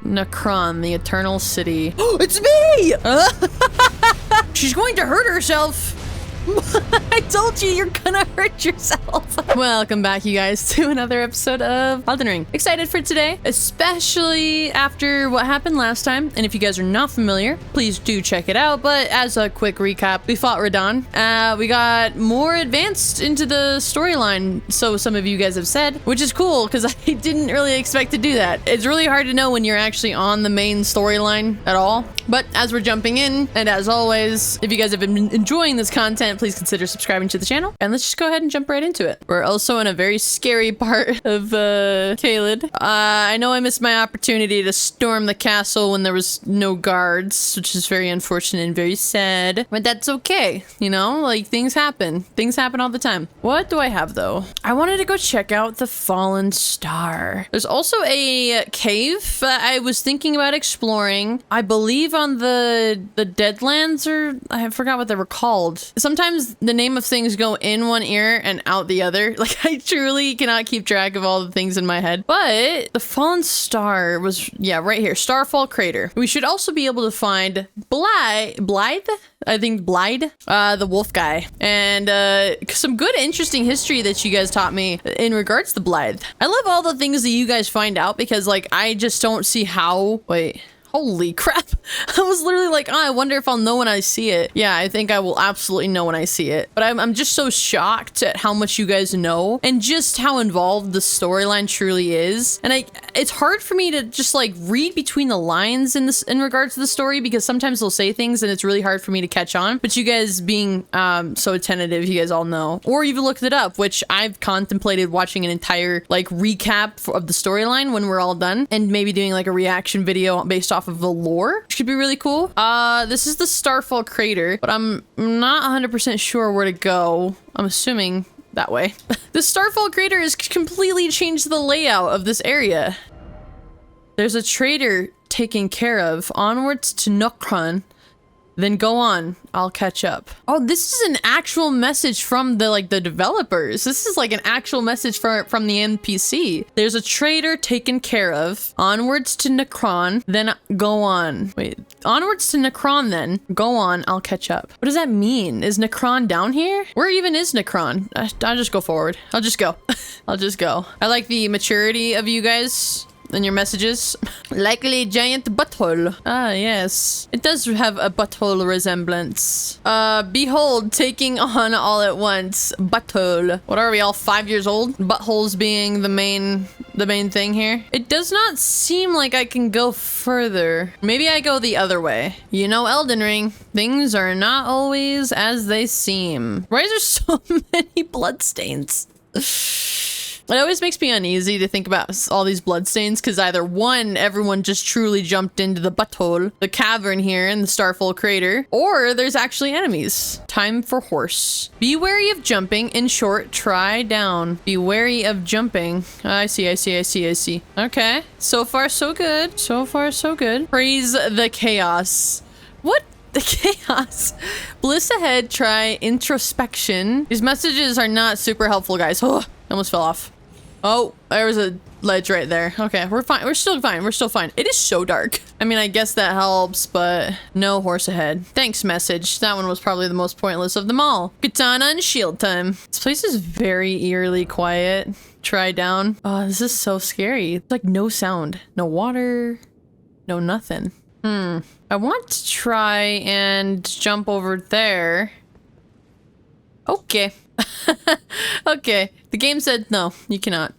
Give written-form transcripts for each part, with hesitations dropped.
Nokron, the Eternal City. Oh, it's me! She's going to hurt herself. I told you you're gonna hurt yourself. Welcome back, you guys, to another episode of Elden Ring. Excited for today, especially after what happened last time. And if you guys are not familiar, please do check it out. But as a quick recap, we fought Radahn. We got more advanced into the storyline, so some of you guys have said, which is cool because I didn't really expect to do that. It's really hard to know when you're actually on the main storyline at all. But as we're jumping in, and as always, if you guys have been enjoying this content, please consider subscribing to the channel, and let's just go ahead and jump right into it. We're also in a very scary part of Caelid. I know I missed my opportunity to storm the castle when there was no guards, which is very unfortunate and very sad, but that's okay. You know, like, things happen. Things happen all the time. What do I have though? I wanted to go check out the Fallen Star. There's also a cave that I was thinking about exploring. I believe on the Deadlands, or I forgot what they were called. Sometimes the name of things go in one ear and out the other. Like, I truly cannot keep track of all the things in my head. But the Fallen Star was, yeah, right here. Starfall Crater. We should also be able to find Blythe? I think Blythe, the wolf guy. And some good, interesting history that you guys taught me in regards to Blythe. I love all the things that you guys find out because, like, I just don't see how... Wait... Holy crap. I was literally like, oh, I wonder if I'll know when I see it. Yeah, I think I will absolutely know when I see it. But I'm just so shocked at how much you guys know and just how involved the storyline truly is. And it's hard for me to just like read between the lines in regards to the story because sometimes they'll say things and it's really hard for me to catch on. But you guys being so attentive, you guys all know. Or you've looked it up, which I've contemplated watching an entire like recap of the storyline when we're all done and maybe doing like a reaction video based off of the lore, which could be really cool. This is the Starfall Crater, but I'm not 100% sure where to go. I'm assuming that way. The Starfall Crater has completely changed the layout of this area. There's a trader taken care of. Onwards to Nokron. Then go on, I'll catch up. Oh, this is an actual message from the developers. This is like an actual message from the NPC. There's a trader taken care of. Onwards to Nokron, then go on. Wait, onwards to Nokron, then go on, I'll catch up. What does that mean? Is Nokron down here? Where even is Nokron? I'll just go forward. I'll just go. I'll just go. I like the maturity of you guys. In your messages. Likely giant butthole. Ah, yes. It does have a butthole resemblance. Behold, taking on all at once. Butthole. What are we, all 5 years old? Buttholes being the main thing here. It does not seem like I can go further. Maybe I go the other way. You know, Elden Ring, things are not always as they seem. Why is there so many bloodstains? It always makes me uneasy to think about all these bloodstains because either one, everyone just truly jumped into the butthole, the cavern here in the Starfall Crater, or there's actually enemies. Time for horse. Be wary of jumping. In short, try down. Be wary of jumping. I see. Okay. So far, so good. So far, so good. Praise the chaos. What? The chaos. Bliss ahead, try introspection. These messages are not super helpful, guys. Oh, I almost fell off. Oh, there was a ledge right there. Okay, we're fine. We're still fine. We're still fine. It is so dark. I mean, I guess that helps, but no horse ahead. Thanks, message. That one was probably the most pointless of them all. Katana and shield time. This place is very eerily quiet. Try down. Oh, this is so scary. It's like no sound. No water. No nothing. I want to try and jump over there. Okay. Okay. The game said no, you cannot.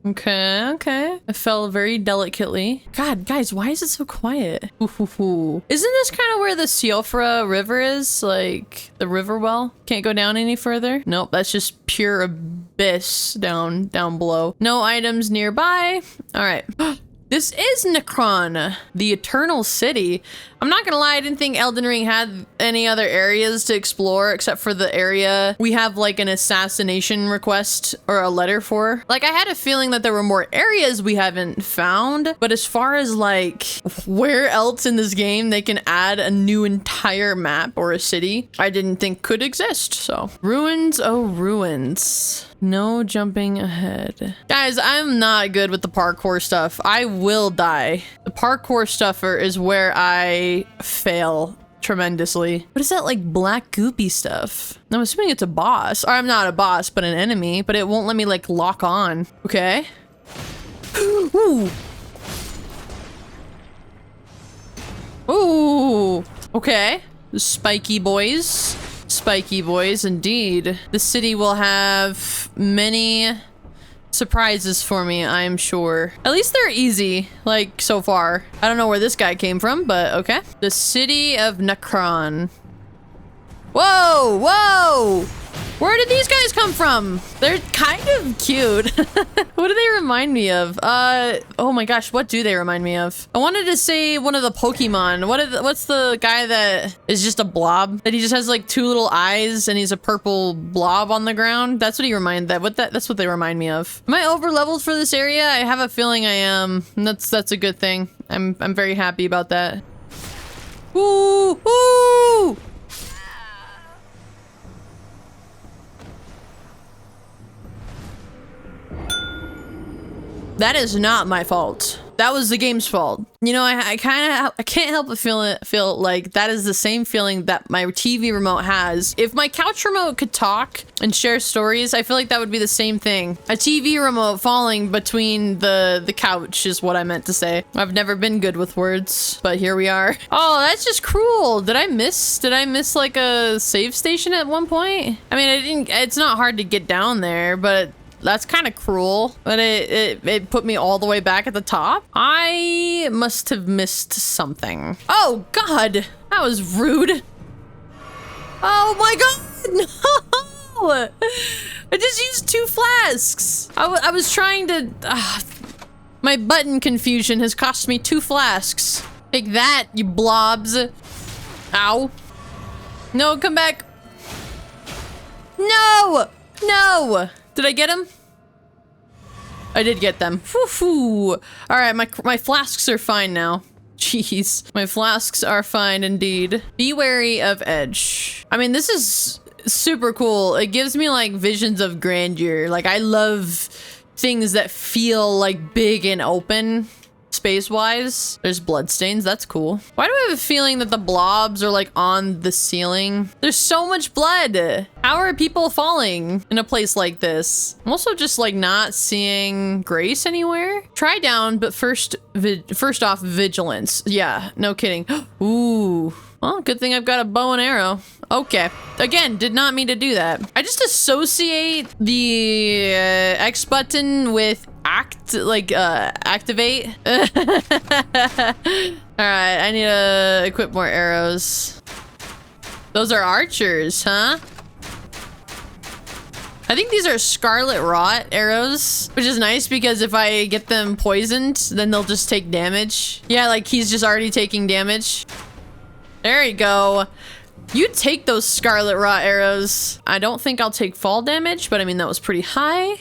Okay. I fell very delicately. God, guys, why is it so quiet? Isn't this kind of where the Siofra River is? Like, the river well? Can't go down any further? Nope, that's just pure abyss down below. No items nearby. All right. This is Nokron, the Eternal City. I'm not gonna lie, I didn't think Elden Ring had any other areas to explore except for the area we have like an assassination request or a letter for. Like, I had a feeling that there were more areas we haven't found, but as far as like where else in this game they can add a new entire map or a city, I didn't think could exist. So ruins, oh ruins. No jumping ahead. Guys, I'm not good with the parkour stuff. I will die. The parkour stuffer is where I fail tremendously. What is that like black goopy stuff? I'm assuming it's a boss. Or I'm not a boss, but an enemy, but it won't let me like lock on. Okay. Ooh. Ooh. Okay. Spiky boys. Spiky boys, indeed. The city will have many surprises for me, I'm sure. At least they're easy, like, so far. I don't know where this guy came from, but okay. The city of Nokron. Whoa! Whoa! Where did these guys come from? They're kind of cute. What do they remind me of? Oh my gosh, what do they remind me of? I wanted to say one of the Pokemon. What's the guy that is just a blob? That he just has like two little eyes and he's a purple blob on the ground? That's what that's what they remind me of. Am I over leveled for this area? I have a feeling I am. And that's a good thing. I'm very happy about that. Ooh! Ooh! That is not my fault. That was the game's fault. You know, I can't help but feel like that is the same feeling that my TV remote has. If my couch remote could talk and share stories, I feel like that would be the same thing. A TV remote falling between the couch is what I meant to say. I've never been good with words, but here we are. Oh, that's just cruel. Did I miss like a save station at one point? I mean, it's not hard to get down there, but that's kind of cruel, but it put me all the way back at the top. I must have missed something. Oh God, that was rude. Oh my God, no! I just used 2 flasks. I was trying to, my button confusion has cost me 2 flasks. Take that, you blobs. Ow. No, come back. No, no. Did I get him? I did get them. Whew. All right, my flasks are fine now. Jeez, my flasks are fine indeed. Be wary of edge. I mean, this is super cool. It gives me like visions of grandeur. Like I love things that feel like big and open. Space-wise, there's bloodstains. That's cool. Why do I have a feeling that the blobs are like on the ceiling? There's so much blood. How are people falling in a place like this? I'm also just like not seeing Grace anywhere. Try down, but first off, vigilance. Yeah, no kidding. Ooh. Well, good thing I've got a bow and arrow. Okay. Again, did not mean to do that. I just associate the X button with activate. All right, I need to equip more arrows. Those are archers, huh? I think these are Scarlet Rot arrows, which is nice because if I get them poisoned, then they'll just take damage. Yeah, like he's just already taking damage. There you go. You take those Scarlet Rot arrows. I don't think I'll take fall damage, but I mean, that was pretty high.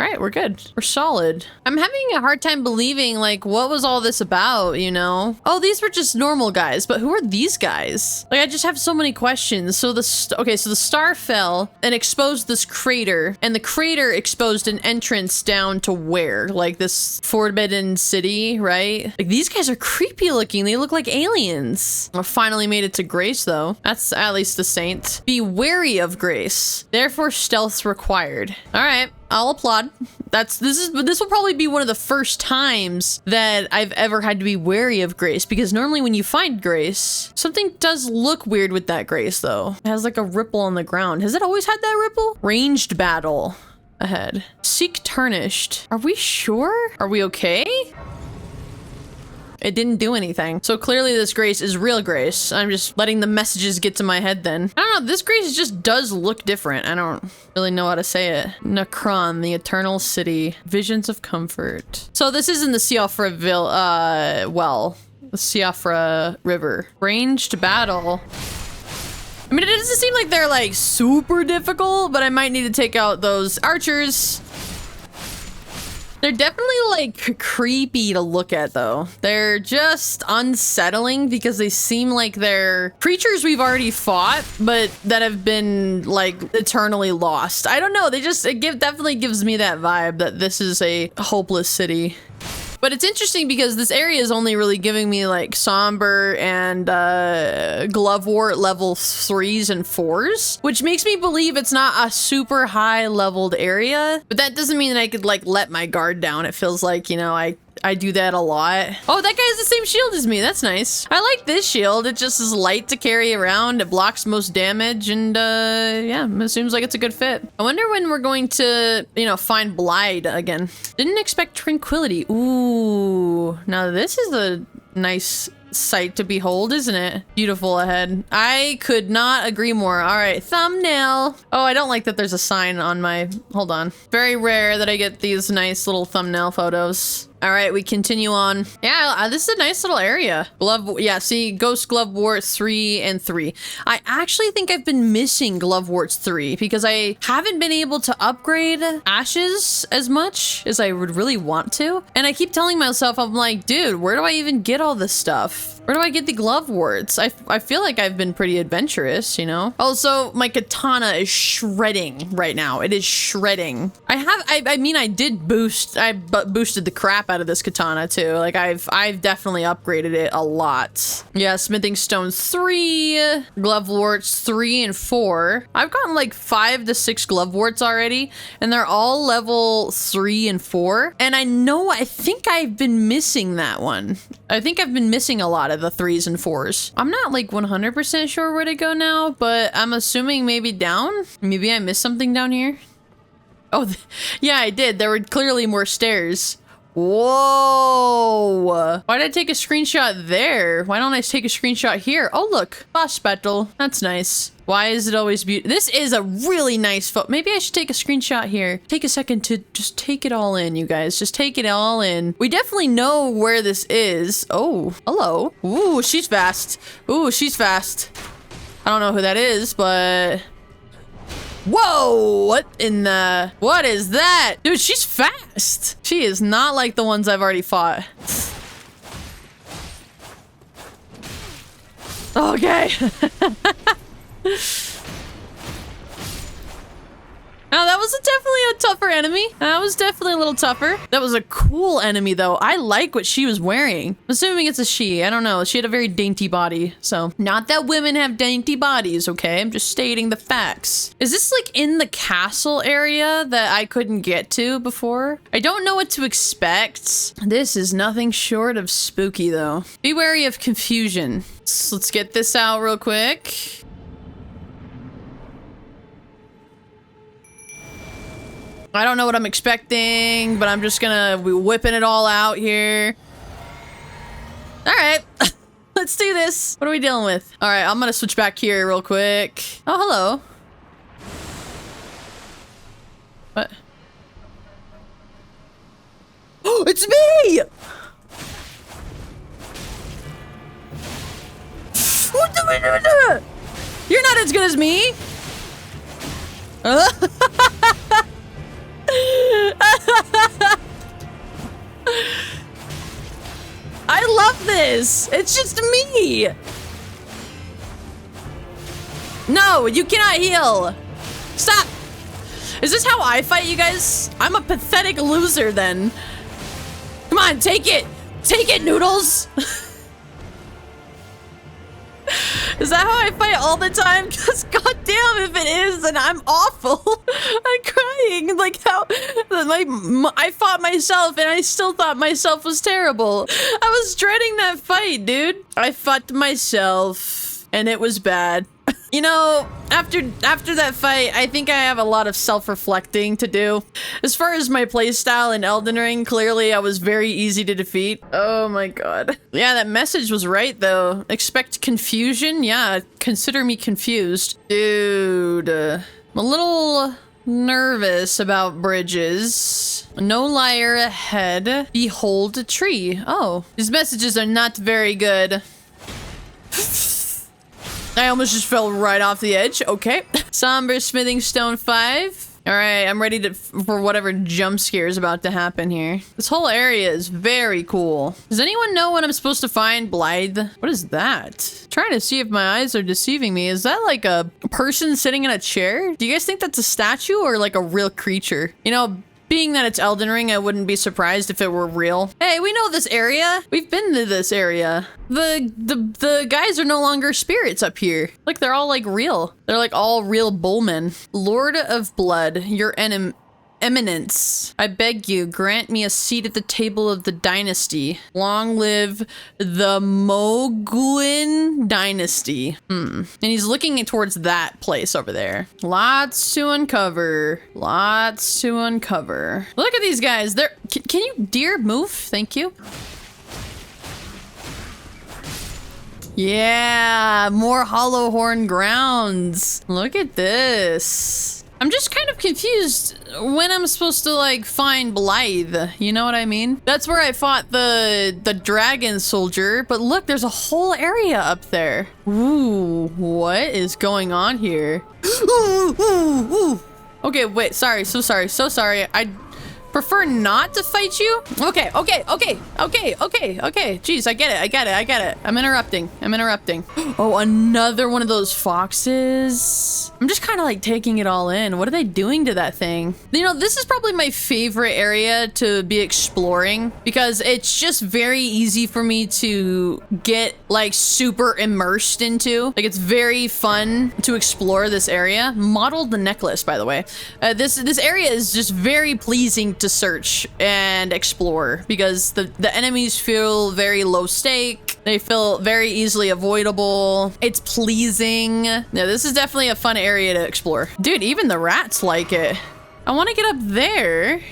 All right, we're good. We're solid. I'm having a hard time believing, like, what was all this about, you know? Oh, these were just normal guys, but who are these guys? Like, I just have so many questions. So the star fell and exposed this crater, and the crater exposed an entrance down to where? Like this forbidden city, right? Like, these guys are creepy looking. They look like aliens. I finally made it to Grace, though. That's at least a saint. Be wary of Grace. Therefore, stealth's required. All right. I'll applaud. This will probably be one of the first times that I've ever had to be wary of Grace, because normally when you find Grace, something does look weird with that Grace though. It has like a ripple on the ground. Has it always had that ripple? Ranged battle ahead. Seek tarnished. Are we sure? Are we okay? It didn't do anything. So clearly this Grace is real Grace. I'm just letting the messages get to my head then. I don't know, this Grace just does look different. I don't really know how to say it. Nokron, the Eternal City. Visions of Comfort. So this is in the Siofra the Siofra River. Ranged battle. I mean, it doesn't seem like they're like super difficult, but I might need to take out those archers. They're definitely like creepy to look at though. They're just unsettling because they seem like they're creatures we've already fought, but that have been like eternally lost. I don't know. They just, definitely gives me that vibe that this is a hopeless city. But it's interesting because this area is only really giving me like somber and glovewort level 3s and 4s, which makes me believe it's not a super high leveled area. But that doesn't mean that I could like let my guard down. It feels like, you know, I do that a lot. Oh, that guy has the same shield as me. That's nice. I like this shield. It just is light to carry around. It blocks most damage, and yeah, it seems like it's a good fit. I wonder when we're going to, you know, find Blide again. Didn't expect Tranquility. Ooh, now this is a nice sight to behold, isn't it? Beautiful ahead. I could not agree more. All right, thumbnail. Oh, I don't like that there's a sign on my, hold on. Very rare that I get these nice little thumbnail photos. All right, we continue on. Yeah, this is a nice little area. Glove, yeah, see, Ghost Glovewort 3 and 3. I actually think I've been missing Gloveworts 3 because I haven't been able to upgrade Ashes as much as I would really want to. And I keep telling myself, I'm like, dude, where do I even get all this stuff? Where do I get the Gloveworts? I feel like I've been pretty adventurous, you know? Also, my katana is shredding right now. It is shredding. I mean, I did boosted the crap out of this katana too. Like I've definitely upgraded it a lot. Yeah, smithing stone 3, Gloveworts 3 and 4. I've gotten like 5 to 6 Gloveworts already, and they're all level 3 and 4. And I think I've been missing that one. I think I've been missing a lot of the 3s and 4s. I'm not like 100% sure where to go now, but I'm assuming maybe down. Maybe I missed something down here. Oh, yeah, I did. There were clearly more stairs. Whoa! Why did I take a screenshot there? Why don't I take a screenshot here? Oh, look, boss battle. That's nice. Why is it always beautiful? This is a really nice photo. Maybe I should take a screenshot here. Take a second to just take it all in, you guys. Just take it all in. We definitely know where this is. Oh, hello. Ooh, she's fast. Ooh, she's fast. I don't know who that is, but... Whoa! What is that? Dude, she's fast. She is not like the ones I've already fought. Okay. Now, that was definitely a tougher enemy. That was definitely a little tougher. That was a cool enemy, though. I like what she was wearing. I'm assuming it's a she. I don't know. She had a very dainty body. So, not that women have dainty bodies, okay? I'm just stating the facts. Is this, like, in the castle area that I couldn't get to before? I don't know what to expect. This is nothing short of spooky, though. Be wary of confusion. So let's get this out real quick. I don't know what I'm expecting, but I'm just gonna be whipping it all out here. All right, let's do this. What are we dealing with? All right, I'm gonna switch back here real quick. Oh, hello. What? Oh, it's me! You're not as good as me. I love this. It's just me. No, you cannot heal. Stop. Is this how I fight, you guys? I'm a pathetic loser then. Come on, take it. Take it, Noodles. Is that how I fight all the time? Because goddamn, if it is, then I'm awful. I'm crying. Like how I fought myself and I still thought myself was terrible. I was dreading that fight, dude. I fought myself and it was bad. You know, after that fight, I think I have a lot of self-reflecting to do. As far as my playstyle in Elden Ring, clearly I was very easy to defeat. Oh my god. Yeah, that message was right, though. Expect confusion? Yeah, consider me confused. Dude, I'm a little nervous about bridges. No liar ahead. Behold a tree. Oh, these messages are not very good. I almost just fell right off the edge. Okay. Somber smithing stone 5. All right, I'm ready for whatever jump scare is about to happen here. This whole area is very cool. Does anyone know when I'm supposed to find Blythe? What is that? Trying to see if my eyes are deceiving me. Is that like a person sitting in a chair? Do you guys think that's a statue or like a real creature? You know, Being that it's Elden Ring, I wouldn't be surprised if it were real. Hey, we know this area. We've been to this area. The guys are no longer spirits up here. Like, they're all like real. They're like all real bullmen. Lord of Blood, your Eminence, I beg you, grant me a seat at the table of the dynasty. Long live the Moguin dynasty. And he's looking towards that place over there. Lots to uncover. Lots to uncover. Look at these guys. They're, can you, dear, move? Thank you. Yeah, more hollow horn grounds. Look at this. I'm just kind of confused when I'm supposed to like find Blythe, you know what I mean? That's where I fought the dragon soldier, but look, there's a whole area up there. Ooh, what is going on here? Ooh, ooh, ooh. Okay, wait, sorry, so sorry. I prefer not to fight you. Okay. Jeez, I get it. I'm interrupting. Oh, another one of those foxes. I'm just kind of like taking it all in. What are they doing to that thing? You know, this is probably my favorite area to be exploring because it's just very easy for me to get like super immersed into. Like, it's very fun to explore this area. Modeled the necklace, by the way. This area is just very pleasing to search and explore because the enemies feel very low stake. They feel very easily avoidable. It's pleasing. Yeah, this is definitely a fun area to explore. Dude, even the rats like it. I want to get up there.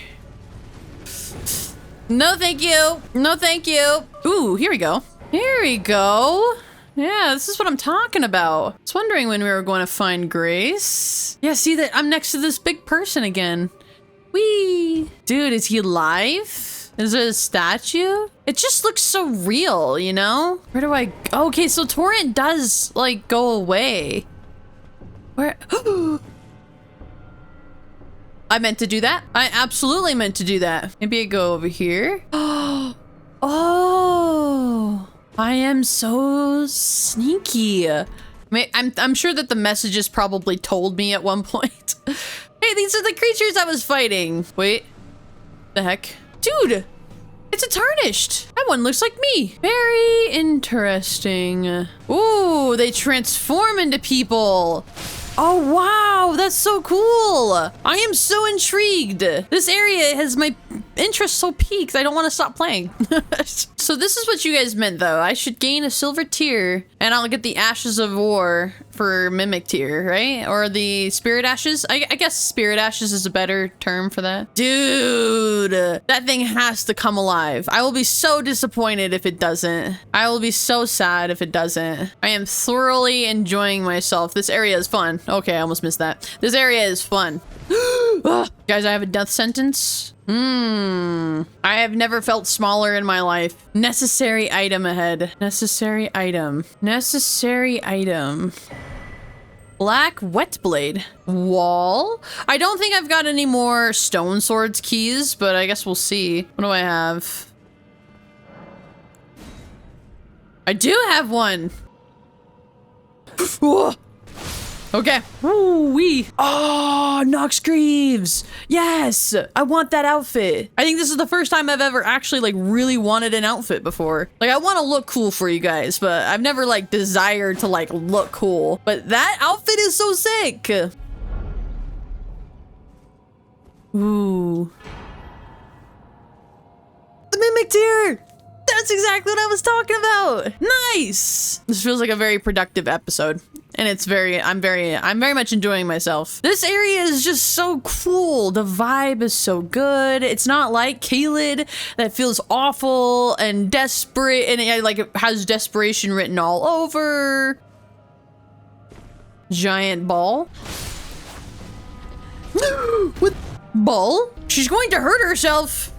No, thank you. No, thank you. Ooh, here we go. Here we go. Yeah, this is what I'm talking about. I was wondering when we were going to find Grace. Yeah, see that I'm next to this big person again. Whee! Dude, is he alive? Is it a statue? It just looks so real, you know? Where do I go? Okay, so Torrent does like go away. Where? I meant to do that. I absolutely meant to do that. Maybe I go over here. Oh, I am so sneaky. I'm sure that the messages probably told me at one point. Hey, these are the creatures I was fighting. Wait, the heck? Dude, it's a tarnished. That one looks like me. Very interesting. Ooh, they transform into people. Oh, wow, that's so cool. I am so intrigued. This area has my interest so peaked, I don't want to stop playing. So this is what you guys meant, though. I should gain a silver tier, and I'll get the Ashes of War for Mimic tier, right? Or the Spirit Ashes? I guess Spirit Ashes is a better term for that. Dude, that thing has to come alive. I will be so disappointed if it doesn't. I will be so sad if it doesn't. I am thoroughly enjoying myself. This area is fun. Okay, I almost missed that. This area is fun. Guys, I have a death sentence. I have never felt smaller in my life. Necessary item ahead. Necessary item. Necessary item. Black wet blade. Wall. I don't think I've got any more stone swords keys, but I guess we'll see. What do I have? I do have one. Okay. Ooh-wee. Oh, Nox Greaves. Yes. I want that outfit. I think this is the first time I've ever actually like really wanted an outfit before. Like, I want to look cool for you guys, but I've never like desired to like look cool. But that outfit is so sick. Ooh. The Mimic tier. That's exactly what I was talking about. Nice. This feels like a very productive episode. And it's I'm very much enjoying myself. This area is just so cool. The vibe is so good. It's not like Caelid that feels awful and desperate, and it has desperation written all over. Giant ball. What ball? She's going to hurt herself.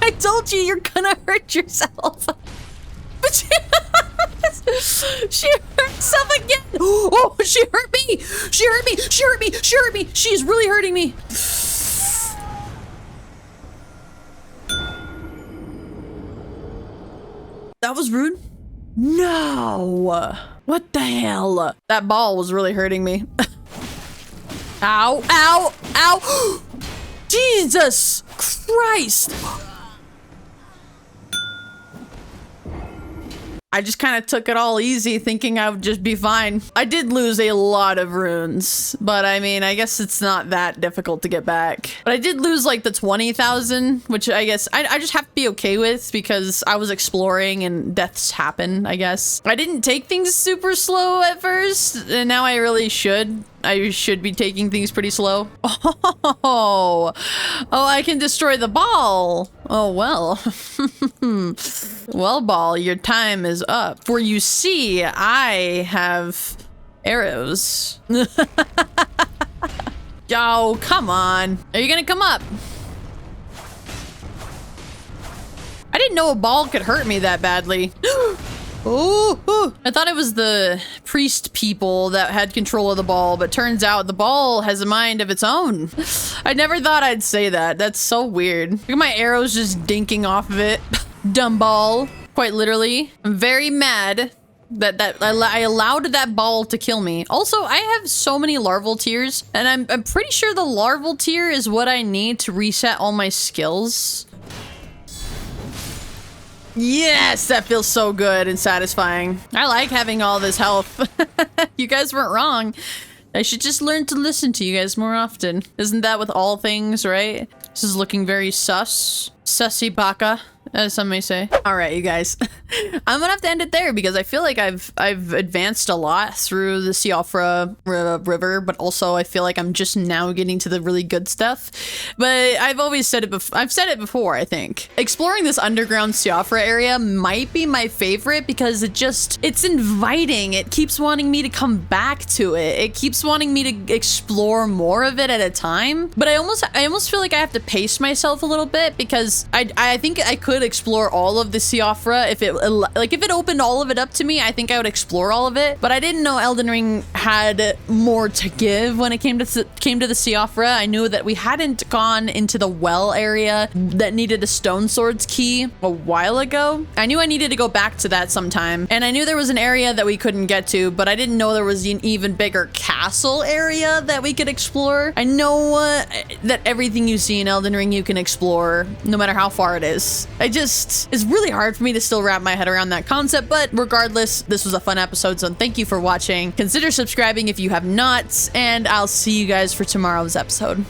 I told you you're gonna hurt yourself. But she hurt herself again. Oh, she hurt me. She hurt me. She hurt me. She hurt me. She's really hurting me. That was rude. No. What the hell? That ball was really hurting me. Ow. Ow. Ow! Jesus Christ! I just kind of took it all easy thinking I would just be fine. I did lose a lot of runes, but I mean, I guess it's not that difficult to get back. But I did lose like the 20,000, which I guess I just have to be okay with because I was exploring and deaths happen, I guess. I didn't take things super slow at first, and now I really should. I should be taking things pretty slow. Oh, I can destroy the ball. Oh, well. Well, ball, your time is up. For you see, I have arrows. Oh, come on. Are you gonna come up? I didn't know a ball could hurt me that badly. Oh, I thought it was the priest people that had control of the ball, but turns out the ball has a mind of its own. I never thought I'd say that. That's so weird. Look at my arrows just dinking off of it. Dumb ball. Quite literally. I'm very mad that I allowed that ball to kill me. Also, I have so many larval tears, and I'm pretty sure the larval tear is what I need to reset all my skills. Yes, that feels so good and satisfying. I like having all this health. You guys weren't wrong. I should just learn to listen to you guys more often. Isn't that with all things, right? This is looking very sus. Sussy baka, as some may say. All right, you guys. I'm gonna have to end it there because I feel like I've advanced a lot through the Siofra river, but also I feel like I'm just now getting to the really good stuff. But I've always said it before. I've said it before, I think. Exploring this underground Siofra area might be my favorite because it's inviting. It keeps wanting me to come back to it. It keeps wanting me to explore more of it at a time. But I almost feel like I have to pace myself a little bit because I think I could explore all of the Siofra if it opened all of it up to me. I think I would explore all of it, but I didn't know Elden Ring had more to give when it came to the Siofra. I knew that we hadn't gone into the well area that needed a stone swords key a while ago. I knew I needed to go back to that sometime, and I knew there was an area that we couldn't get to, but I didn't know there was an even bigger castle area that we could explore. I know that everything you see in Elden Ring you can explore, no matter how far it is. It's really hard for me to still wrap my head around that concept, but regardless, this was a fun episode, so thank you for watching. Consider subscribing if you have not, and I'll see you guys for tomorrow's episode.